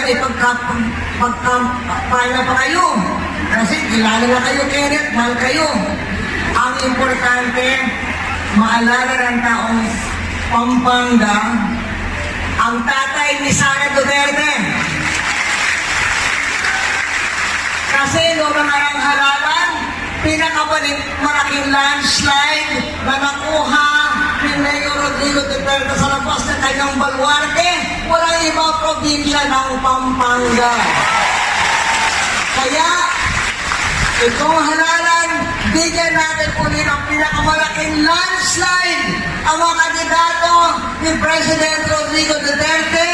ipagkapala pa kayo. Kasi kilala na kayo, Kenneth, mahal kayo. Ang importante, maalala ng taong Pampanga, ang tatay ni Sara Duterte. Kasi noong nangarang halalan, malaking landslide na nakuha ni Mayor Rodrigo Duterte sa labas ng kanyang baluarte, walang ibang probinsya ng Pampanga. Kaya, itong halalan, bigyan natin ulit ang pinakamalaking landslide ang mga kandidato ni President Rodrigo Duterte